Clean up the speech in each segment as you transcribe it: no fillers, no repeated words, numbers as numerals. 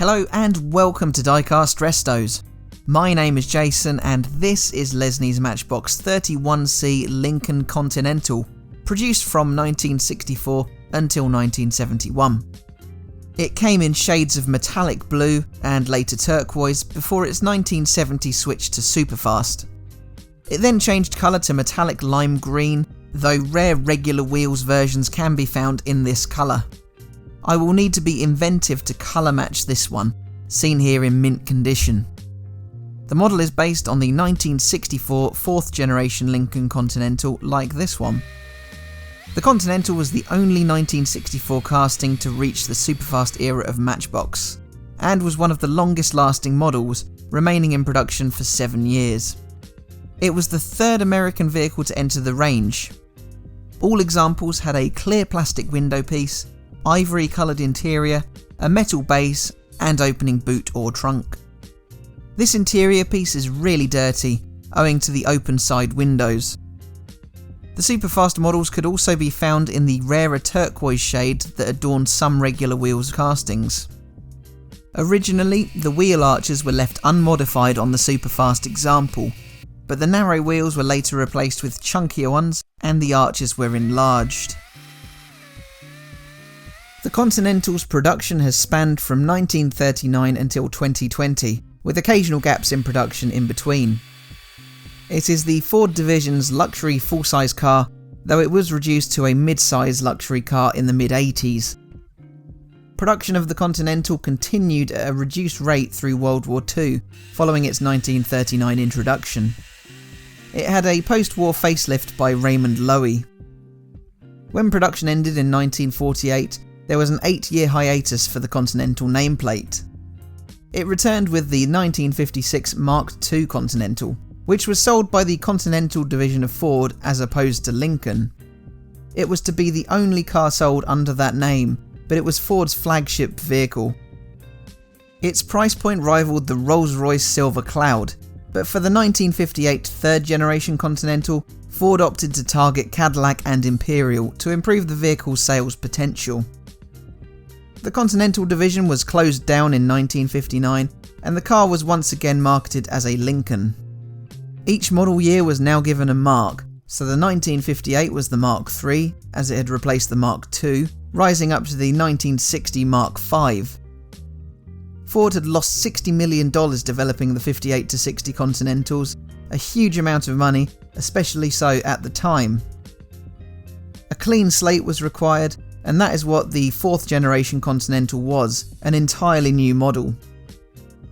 Hello and welcome to Diecast Restos. My name is Jason and this is Lesney's Matchbox 31C Lincoln Continental, produced from 1964 until 1971. It came in shades of metallic blue and later turquoise before its 1970 switch to Superfast. It then changed colour to metallic lime green, though rare regular wheels versions can be found in this colour. I will need to be inventive to colour match this one, seen here in mint condition. The model is based on the 1964 4th generation Lincoln Continental like this one. The Continental was the only 1964 casting to reach the Superfast era of Matchbox, and was one of the longest lasting models, remaining in production for 7 years. It was the third American vehicle to enter the range. All examples had a clear plastic window piece, ivory coloured interior, a metal base, and opening boot or trunk. This interior piece is really dirty, owing to the open side windows. The Superfast models could also be found in the rarer turquoise shade that adorned some regular wheels castings. Originally, the wheel arches were left unmodified on the Superfast example, but the narrow wheels were later replaced with chunkier ones and the arches were enlarged. The Continental's production has spanned from 1939 until 2020, with occasional gaps in production in between. It is the Ford division's luxury full-size car, though it was reduced to a mid-size luxury car in the mid-80s. Production of the Continental continued at a reduced rate through World War II, following its 1939 introduction. It had a post-war facelift by Raymond Loewy. When production ended in 1948, there was an 8-year hiatus for the Continental nameplate. It returned with the 1956 Mark II Continental, which was sold by the Continental division of Ford as opposed to Lincoln. It was to be the only car sold under that name, but it was Ford's flagship vehicle. Its price point rivaled the Rolls-Royce Silver Cloud, but for the 1958 third generation Continental, Ford opted to target Cadillac and Imperial to improve the vehicle's sales potential. The Continental division was closed down in 1959 and the car was once again marketed as a Lincoln. Each model year was now given a mark, so the 1958 was the Mark III, as it had replaced the Mark II, rising up to the 1960 Mark V. Ford had lost $60 million developing the 58 to 60 Continentals, a huge amount of money, especially so at the time. A clean slate was required, and that is what the 4th generation Continental was, an entirely new model.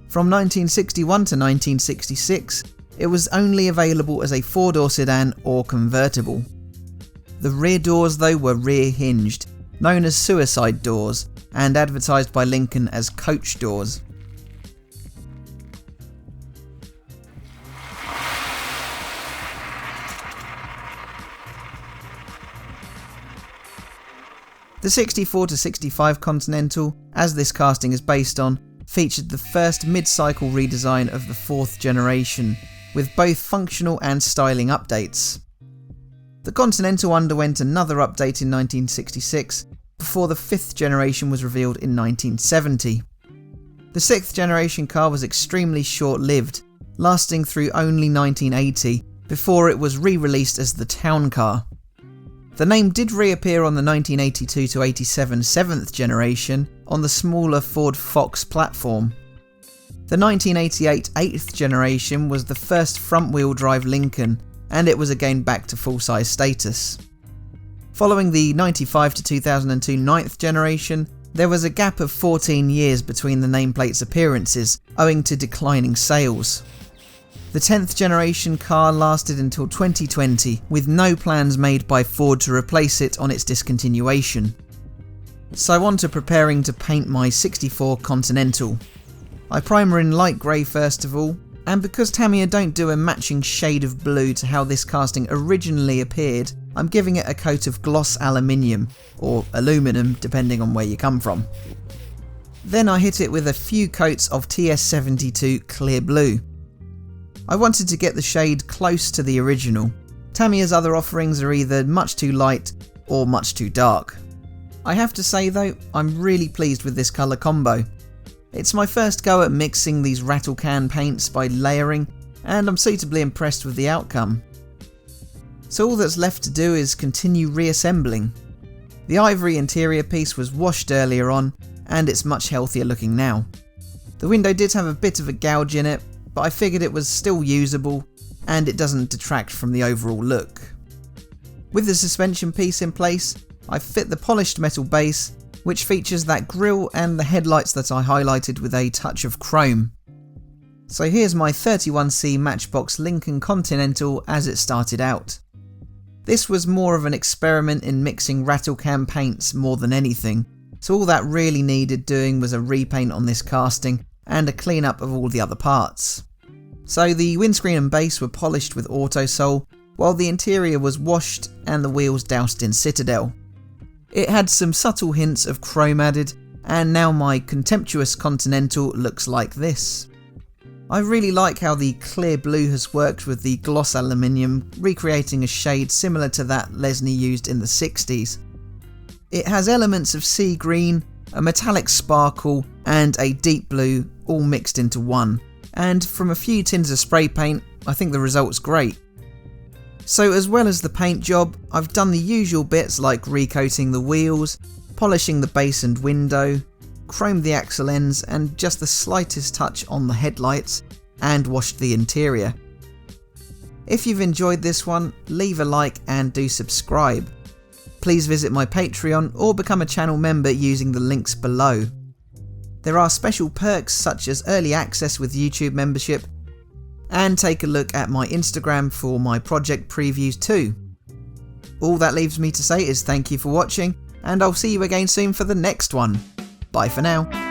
From 1961 to 1966, it was only available as a 4-door sedan or convertible. The rear doors though were rear hinged, known as suicide doors, and advertised by Lincoln as coach doors. The 64 to 65 Continental, as this casting is based on, featured the first mid-cycle redesign of the 4th generation, with both functional and styling updates. The Continental underwent another update in 1966, before the 5th generation was revealed in 1970. The 6th generation car was extremely short-lived, lasting through only 1980, before it was re-released as the Town Car. The name did reappear on the 1982 to 87 7th generation on the smaller Ford Fox platform. The 1988 8th generation was the first front-wheel drive Lincoln, and it was again back to full-size status. Following the 95 to 2002 9th generation, there was a gap of 14 years between the nameplate's appearances, owing to declining sales. The 10th generation car lasted until 2020, with no plans made by Ford to replace it on its discontinuation. So on to preparing to paint my 64 Continental. I primer in light grey first of all, and because Tamiya don't do a matching shade of blue to how this casting originally appeared, I'm giving it a coat of gloss aluminium, or aluminum depending on where you come from. Then I hit it with a few coats of TS72 clear blue. I wanted to get the shade close to the original. Tamiya's other offerings are either much too light or much too dark. I have to say though, I'm really pleased with this colour combo. It's my first go at mixing these rattle can paints by layering, and I'm suitably impressed with the outcome. So all that's left to do is continue reassembling. The ivory interior piece was washed earlier on, and it's much healthier looking now. The window did have a bit of a gouge in it, but I figured it was still usable, and it doesn't detract from the overall look. With the suspension piece in place, I've fit the polished metal base, which features that grille and the headlights that I highlighted with a touch of chrome. So here's my 31C Matchbox Lincoln Continental as it started out. This was more of an experiment in mixing rattle can paints more than anything, so all that really needed doing was a repaint on this casting and a clean up of all the other parts. So the windscreen and base were polished with Autosol, while the interior was washed and the wheels doused in Citadel. It had some subtle hints of chrome added, and now my contemptuous Continental looks like this. I really like how the clear blue has worked with the gloss aluminium, recreating a shade similar to that Lesney used in the 60s. It has elements of sea green, a metallic sparkle, and a deep blue all mixed into one, and from a few tins of spray paint, I think the result's great. So as well as the paint job, I've done the usual bits like recoating the wheels, polishing the base and window, chromed the axle ends and just the slightest touch on the headlights, and washed the interior. If you've enjoyed this one, leave a like and do subscribe. Please visit my Patreon or become a channel member using the links below. There are special perks such as early access with YouTube membership, and take a look at my Instagram for my project previews too. All that leaves me to say is thank you for watching, and I'll see you again soon for the next one. Bye for now.